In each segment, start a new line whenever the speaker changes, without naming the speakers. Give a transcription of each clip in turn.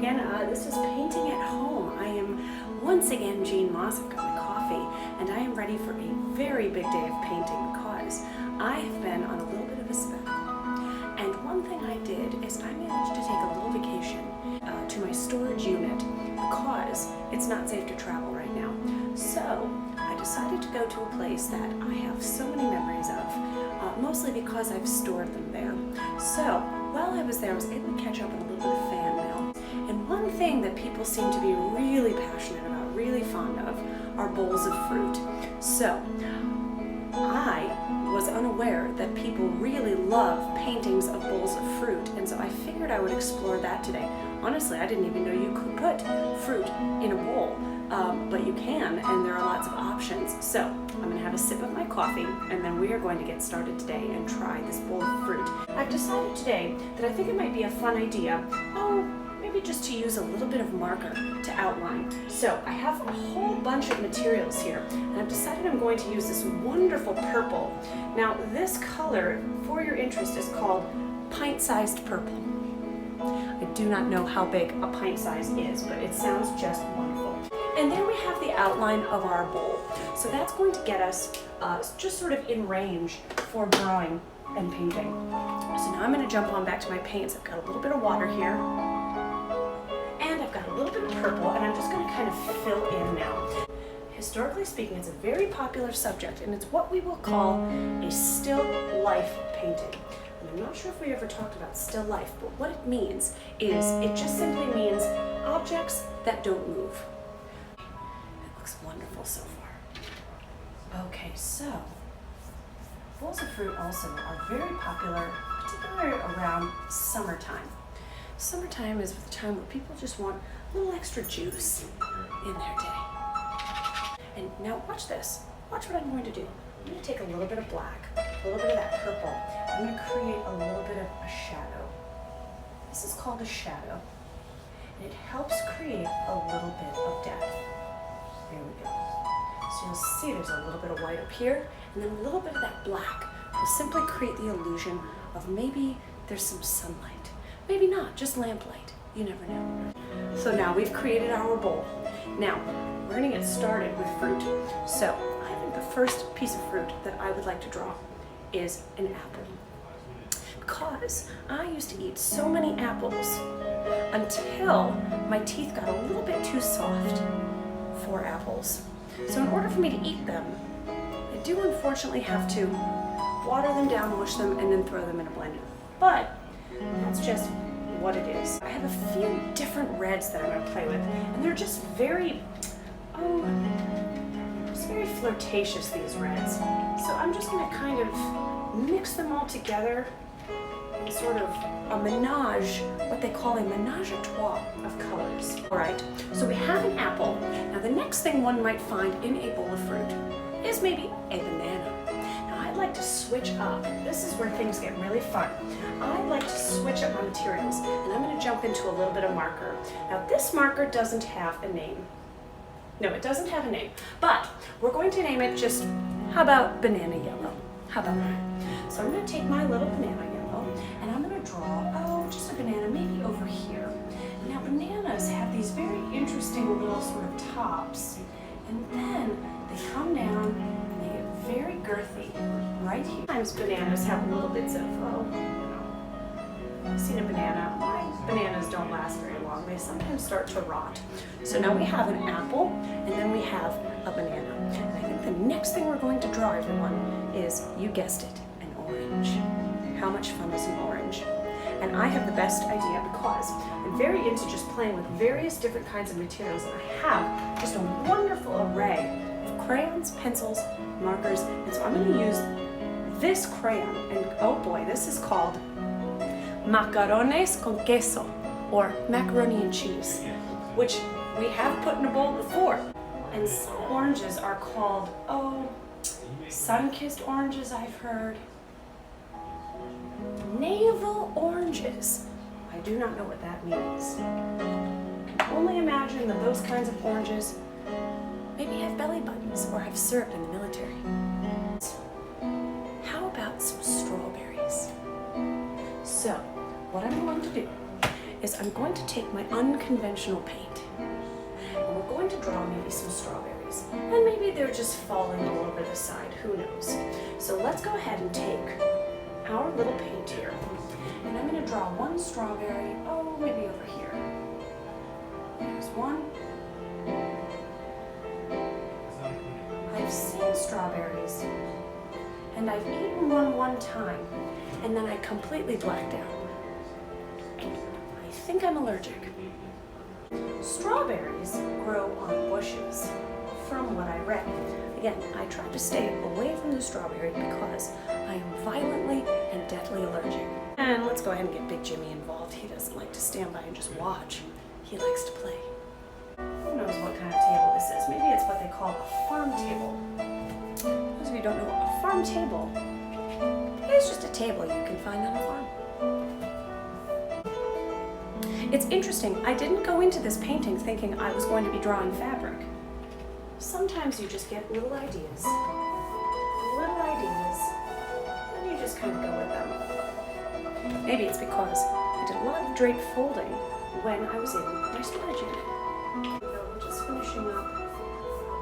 again. This is Painting at Home. I am once again Jean Moss. I've got my coffee, and I am ready for a very big day of painting because I have been on a little bit of a sabbatical. And one thing I did is I managed to take a little vacation to my storage unit because it's not safe to travel right now. So I decided to go to a place that I have so many memories of, mostly because I've stored them there. So while I was there, I was able to catch up on a little bit of fan mail. And one thing that people seem to be really passionate about, really fond of, are bowls of fruit. So I was unaware that people really love paintings of bowls of fruit, and so I figured I would explore that today. Honestly, I didn't even know you could put fruit in a bowl, but you can, and there are lots of options. So I'm going to have a sip of my coffee, and then we are going to get started today and try this bowl of fruit. I've decided today that I think it might be a fun idea, maybe just to use a little bit of marker to outline. So I have a whole bunch of materials here, and I've decided I'm going to use this wonderful purple. Now this color, for your interest, is called pint-sized purple. I do not know how big a pint size is, but it sounds just wonderful. And there we have the outline of our bowl. So that's going to get us just sort of in range for drawing and painting. So now I'm going to jump on back to my paints. I've got a little bit of water here, and I've got a little bit of purple, and I'm just going to kind of fill in now. Historically speaking, it's a very popular subject, and it's what we will call a still life painting. And I'm not sure if we ever talked about still life, but what it means is it just simply means objects that don't move. It looks wonderful so far. Okay, so bowls of fruit also are very popular, particularly around summertime. Summertime is the time where people just want a little extra juice in their day. And now watch this. Watch what I'm going to do. I'm going to take a little bit of black, a little bit of that purple. I'm going to create a little bit of a shadow. This is called a shadow. And it helps create a little bit of depth. There we go. So you'll see there's a little bit of white up here, and then a little bit of that black will simply create the illusion of maybe there's some sunlight. Maybe not, just lamplight. You never know. So now we've created our bowl. Now, we're going to get started with fruit. So I think the first piece of fruit that I would like to draw is an apple. Because I used to eat so many apples until my teeth got a little bit too soft for apples. So in order for me to eat them, I do unfortunately have to water them down, mush them, and then throw them in a blender. But that's just what it is. I have a few different reds that I'm going to play with, and they're just very flirtatious, these reds. So I'm just going to kind of mix them all together in sort of a menage, what they call a menage a trois of colors. All right, so we have an apple. Now the next thing one might find in a bowl of fruit is maybe a banana. Now I'd like to switch up. This is where things get really fun. I'd like to switch up my materials, and I'm going to jump into a little bit of marker. Now this marker doesn't have a name. No, it doesn't have a name, but we're going to name it just, how about banana yellow? How about that? So I'm going to take my little banana yellow, and I'm going to draw, just a banana maybe over here. Now bananas have these very interesting little sort of tops, and then they come down and they get very girthy right here. Sometimes bananas have little bits of, I've seen a banana. My bananas don't last very long. They sometimes start to rot. So now we have an apple, and then we have a banana. And I think the next thing we're going to draw, everyone, is, you guessed it, an orange. How much fun is an orange? And I have the best idea because I'm very into just playing with various different kinds of materials, and I have just a wonderful array of crayons, pencils, markers, and so I'm going to use this crayon, and oh boy, this is called macarrones con queso, or macaroni and cheese, which we have put in a bowl before. And some oranges are called, sun-kissed oranges, I've heard. Navel oranges. I do not know what that means. I can only imagine that those kinds of oranges maybe have belly buttons or have served in the military. How about some strawberries? So, what I'm going to do is I'm going to take my unconventional paint and we're going to draw maybe some strawberries. And maybe they're just falling all over the side, who knows. So let's go ahead and take our little paint here. And I'm going to draw one strawberry, oh, maybe over here. There's one. I've seen strawberries, and I've eaten one time, and then I completely blacked out. I think I'm allergic. Strawberries grow on bushes, from what I read. Again, I tried to stay away from the strawberry because I am violently and deathly allergic. And let's go ahead and get Big Jimmy involved. He doesn't like to stand by and just watch. He likes to play. Who knows what kind of table this is? Maybe it's what they call a farm table. Those of you who don't know, a farm table is just a table you can find on a farm. It's interesting, I didn't go into this painting thinking I was going to be drawing fabric. Sometimes you just get little ideas, and you just kind of go with them. Maybe it's because I did a lot of drape folding when I was in my storage unit. We're just finishing up our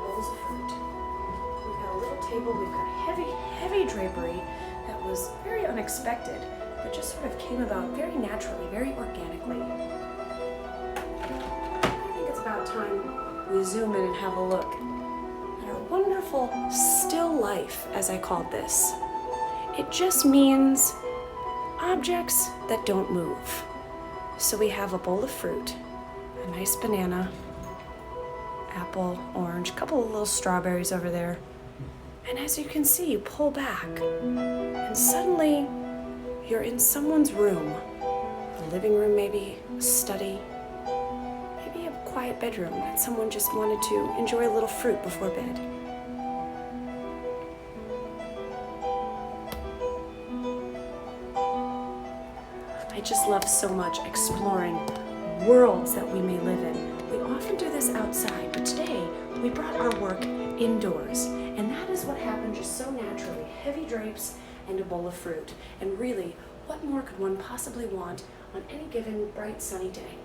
bowls of fruit. We've got a little table, we've got heavy drapery that was very unexpected, but just sort of came about very naturally, very organically. I think it's about time we zoom in and have a look at our wonderful still life, as I called this. It just means objects that don't move. So we have a bowl of fruit, a nice banana, apple, orange, a couple of little strawberries over there. And as you can see, you pull back, and suddenly you're in someone's room. A living room maybe, a study, maybe a quiet bedroom that someone just wanted to enjoy a little fruit before bed. I just love so much exploring worlds that we may live in. We often do this outside, but today we brought our work indoors. And that is what happened just so naturally. Heavy drapes and a bowl of fruit. And really, what more could one possibly want on any given bright sunny day?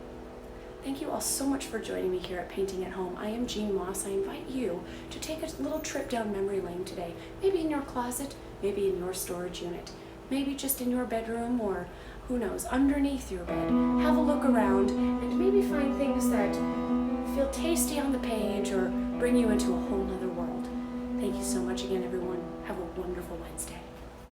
Thank you all so much for joining me here at Painting at Home. I am Jean Moss. I invite you to take a little trip down memory lane today. Maybe in your closet, maybe in your storage unit, maybe just in your bedroom, or who knows, underneath your bed. Have a look around and maybe find things that feel tasty on the page or bring you into a whole nother world. Thank you so much again, everyone. Have a wonderful Wednesday.